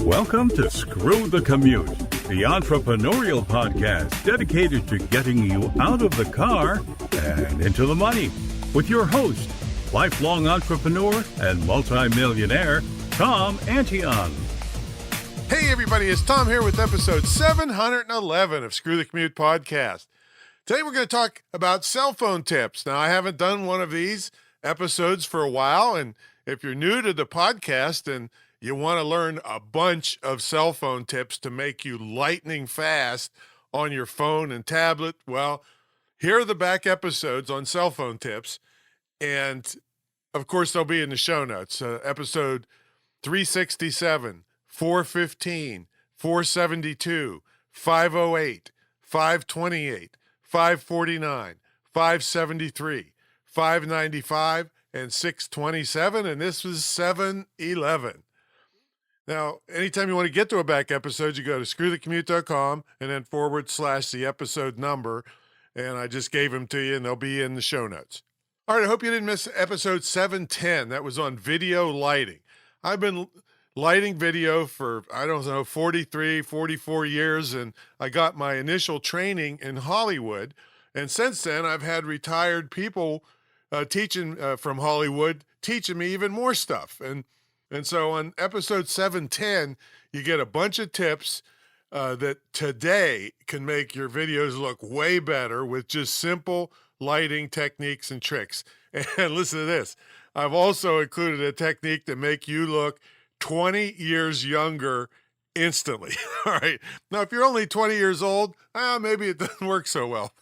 Welcome to Screw the Commute, the entrepreneurial podcast dedicated to getting you out of the car and into the money. With your host, lifelong entrepreneur and multimillionaire, Tom Antion. Hey everybody, it's Tom here with episode 711 of Screw the Commute podcast. Today we're going to talk about cell phone tips. Now, I haven't done one of these episodes for a while, and if you're new to the podcast and you want to learn a bunch of cell phone tips to make you lightning fast on your phone and tablet, well, here are the back episodes on cell phone tips, and of course they'll be in the show notes. Episode 367, 415, 472, 508, 528, 549, 573, 595, and 627, and this was 711. Now, anytime you want to get to a back episode, you go to screwthecommute.com and then / the episode number, and I just gave them to you, and they'll be in the show notes. All right, I hope you didn't miss episode 710. That was on video lighting. I've been lighting video for, 43, 44 years, and I got my initial training in Hollywood. And since then, I've had retired people teaching from Hollywood, teaching me even more stuff. And so on episode 710, you get a bunch of tips that today can make your videos look way better with just simple lighting techniques and tricks. And listen to this. I've also included a technique to make you look 20 years younger instantly. All right. Now, if you're only 20 years old, maybe it doesn't work so well.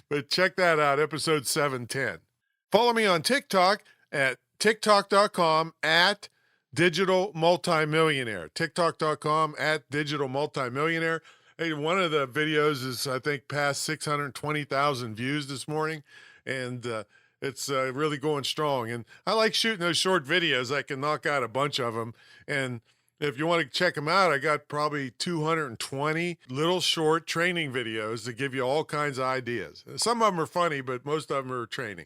But check that out, episode 710. Follow me on TikTok at tiktok.com at Digital Multimillionaire. TikTok.com at Digital Multimillionaire. Hey, one of the videos is, I think, past 620,000 views this morning, and it's really going strong. And I like shooting those short videos. I can knock out a bunch of them. And if you want to check them out, I got probably 220 little short training videos that give you all kinds of ideas. Some of them are funny, but most of them are training.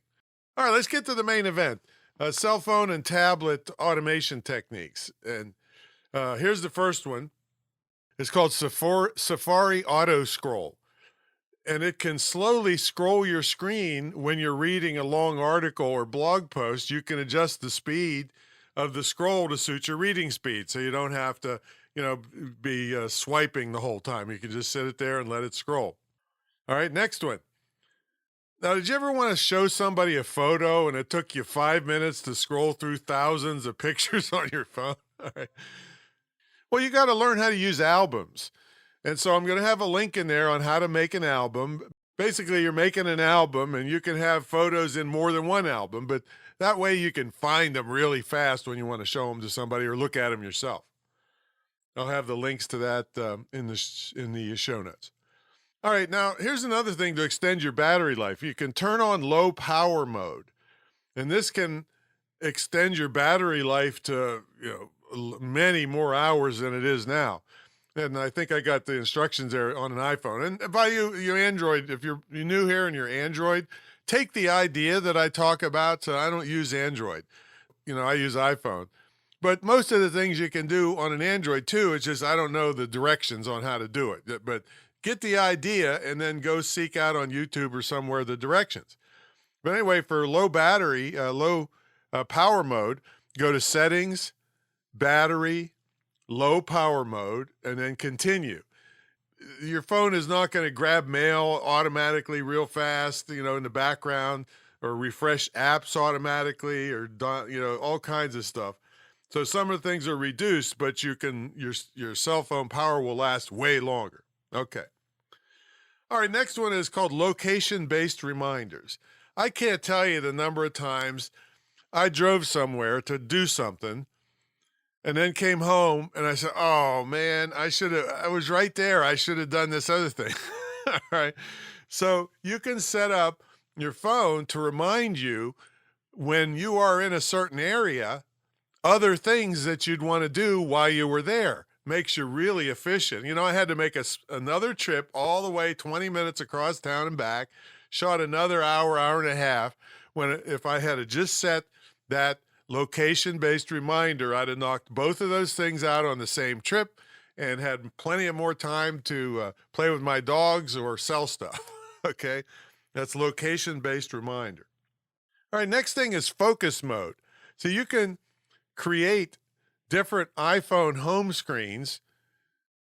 All right, let's get to the main event. Cell phone and tablet automation techniques. And here's the first one. It's called Safari autoscroll. And it can slowly scroll your screen when you're reading a long article or blog post. You can adjust the speed of the scroll to suit your reading speed, so you don't have to, be swiping the whole time. You can just sit it there and let it scroll. All right, next one. Now, did you ever want to show somebody a photo and it took you 5 minutes to scroll through thousands of pictures on your phone? All right. Well, you got to learn how to use albums. And so I'm going to have a link in there on how to make an album. Basically, you're making an album and you can have photos in more than one album, but that way you can find them really fast when you want to show them to somebody or look at them yourself. I'll have the links to that in the show notes. All right, now here's another thing to extend your battery life. You can turn on low power mode, and this can extend your battery life to many more hours than it is now. And I think I got the instructions there on an iPhone. And by you Android, if you're new here and you're Android, take the idea that I talk about. So I don't use Android. I use iPhone. But most of the things you can do on an Android too, it's just I don't know the directions on how to do it. But get the idea and then go seek out on YouTube or somewhere the directions. But anyway, for low battery, low power mode, go to settings, battery, low power mode, and then continue. Your phone is not going to grab mail automatically real fast, in the background, or refresh apps automatically, or all kinds of stuff. So some of the things are reduced, but your cell phone power will last way longer. Okay. All right, next one is called location-based reminders. I can't tell you the number of times I drove somewhere to do something and then came home and I said, oh man, I was right there. I should have done this other thing. All right. So you can set up your phone to remind you when you are in a certain area, other things that you'd want to do while you were there. Makes you really efficient. I had to make another trip all the way 20 minutes across town and back, shot another hour and a half if I had to just set that location-based reminder, I'd have knocked both of those things out on the same trip and had plenty of more time to play with my dogs or sell stuff. Okay, that's location-based reminder. All right, next thing is focus mode. So you can create different iPhone home screens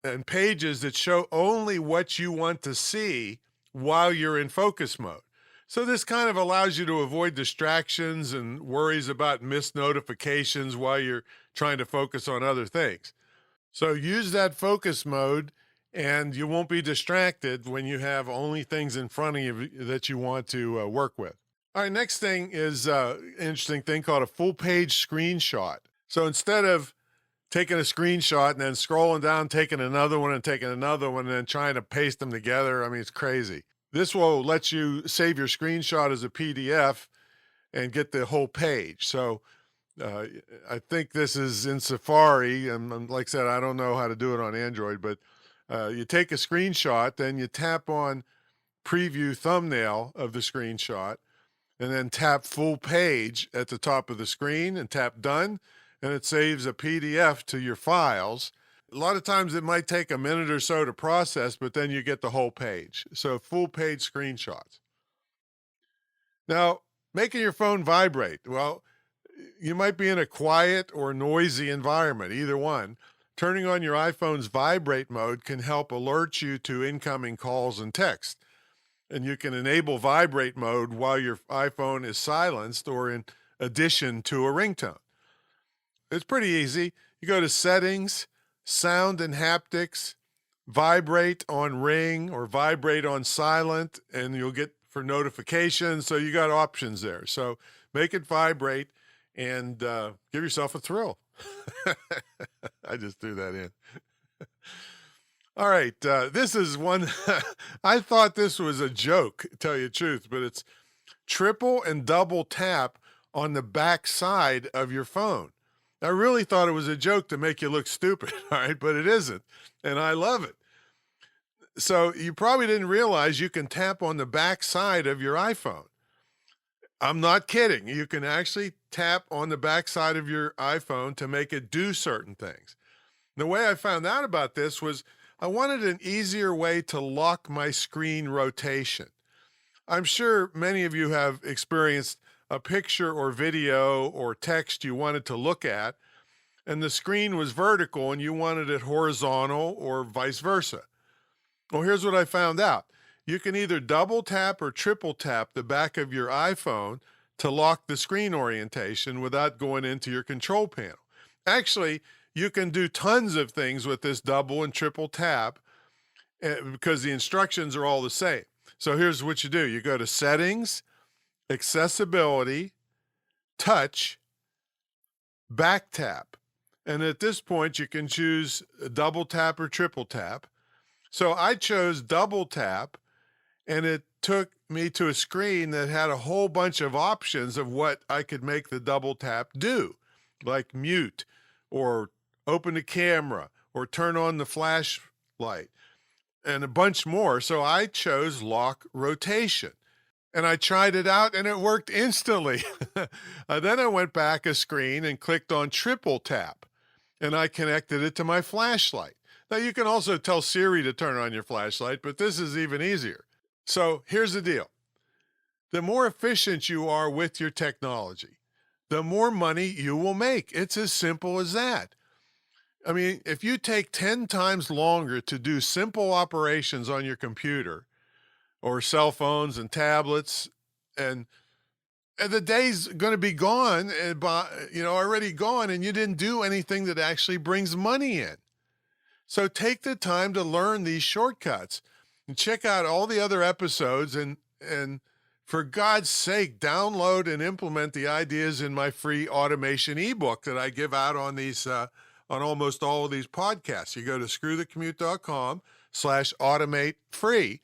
and pages that show only what you want to see while you're in focus mode. So this kind of allows you to avoid distractions and worries about missed notifications while you're trying to focus on other things. So use that focus mode and you won't be distracted when you have only things in front of you that you want to work with. All right, next thing is an interesting thing called a full page screenshot. So instead of taking a screenshot and then scrolling down, taking another one and taking another one and then trying to paste them together, I mean, it's crazy. This will let you save your screenshot as a PDF and get the whole page. So I think this is in Safari, and like I said, I don't know how to do it on Android, but you take a screenshot, then you tap on preview thumbnail of the screenshot, and then tap full page at the top of the screen and tap done, and it saves a PDF to your files. A lot of times it might take a minute or so to process, but then you get the whole page. So full page screenshots. Now, making your phone vibrate. Well, you might be in a quiet or noisy environment, either one. Turning on your iPhone's vibrate mode can help alert you to incoming calls and text. And you can enable vibrate mode while your iPhone is silenced or in addition to a ringtone. It's pretty easy. You go to settings, sound and haptics, vibrate on ring or vibrate on silent, and you'll get for notifications. So you got options there. So make it vibrate and give yourself a thrill. I just threw that in. All right, this is one, I thought this was a joke, to tell you the truth, but it's triple and double tap on the back side of your phone. I really thought it was a joke to make you look stupid, all right, but it isn't, and I love it. So you probably didn't realize you can tap on the back side of your iPhone. I'm not kidding. You can actually tap on the back side of your iPhone to make it do certain things. The way I found out about this was I wanted an easier way to lock my screen rotation. I'm sure many of you have experienced a picture or video or text you wanted to look at, and the screen was vertical and you wanted it horizontal or vice versa. Well, here's what I found out. You can either double tap or triple tap the back of your iPhone to lock the screen orientation without going into your control panel. Actually, you can do tons of things with this double and triple tap because the instructions are all the same. So here's what you do. You go to settings, accessibility, touch, back tap. And at this point, you can choose a double tap or triple tap. So I chose double tap, and it took me to a screen that had a whole bunch of options of what I could make the double tap do, like mute or open the camera or turn on the flashlight and a bunch more. So I chose lock rotation. And I tried it out and it worked instantly. Then I went back a screen and clicked on triple tap and I connected it to my flashlight. Now you can also tell Siri to turn on your flashlight, but this is even easier. So here's the deal. The more efficient you are with your technology, the more money you will make. It's as simple as that. I mean, if you take 10 times longer to do simple operations on your computer or cell phones and tablets, and the day's going to be gone, already gone, and you didn't do anything that actually brings money in. So take the time to learn these shortcuts and check out all the other episodes and for God's sake, download and implement the ideas in my free automation ebook that I give out on these on almost all of these podcasts. You go to screwthecommute.com/automate free.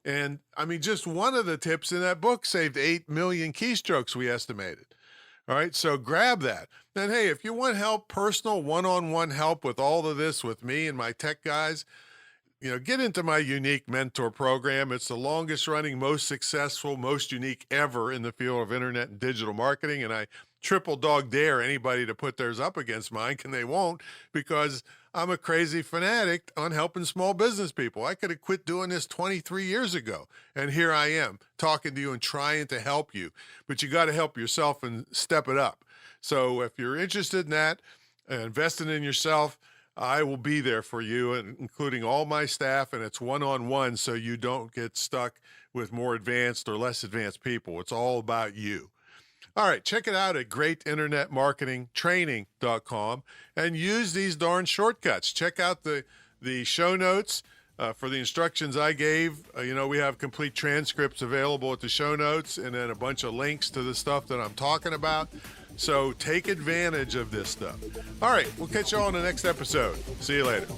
And I mean, just one of the tips in that book saved 8 million keystrokes, we estimated. All right, so grab that. And hey, if you want help, personal one-on-one help with all of this with me and my tech guys, get into my unique mentor program. It's the longest running, most successful, most unique ever in the field of internet and digital marketing. And I triple dog dare anybody to put theirs up against mine, and they won't, because I'm a crazy fanatic on helping small business people. I could have quit doing this 23 years ago, and here I am talking to you and trying to help you. But you got to help yourself and step it up. So if you're interested in that, investing in yourself, I will be there for you, including all my staff, and it's one-on-one, so you don't get stuck with more advanced or less advanced people. It's all about you. All right, check it out at greatinternetmarketingtraining.com and use these darn shortcuts. Check out the show notes for the instructions I gave. We have complete transcripts available at the show notes, and then a bunch of links to the stuff that I'm talking about. So take advantage of this stuff. All right, we'll catch you all in the next episode. See you later.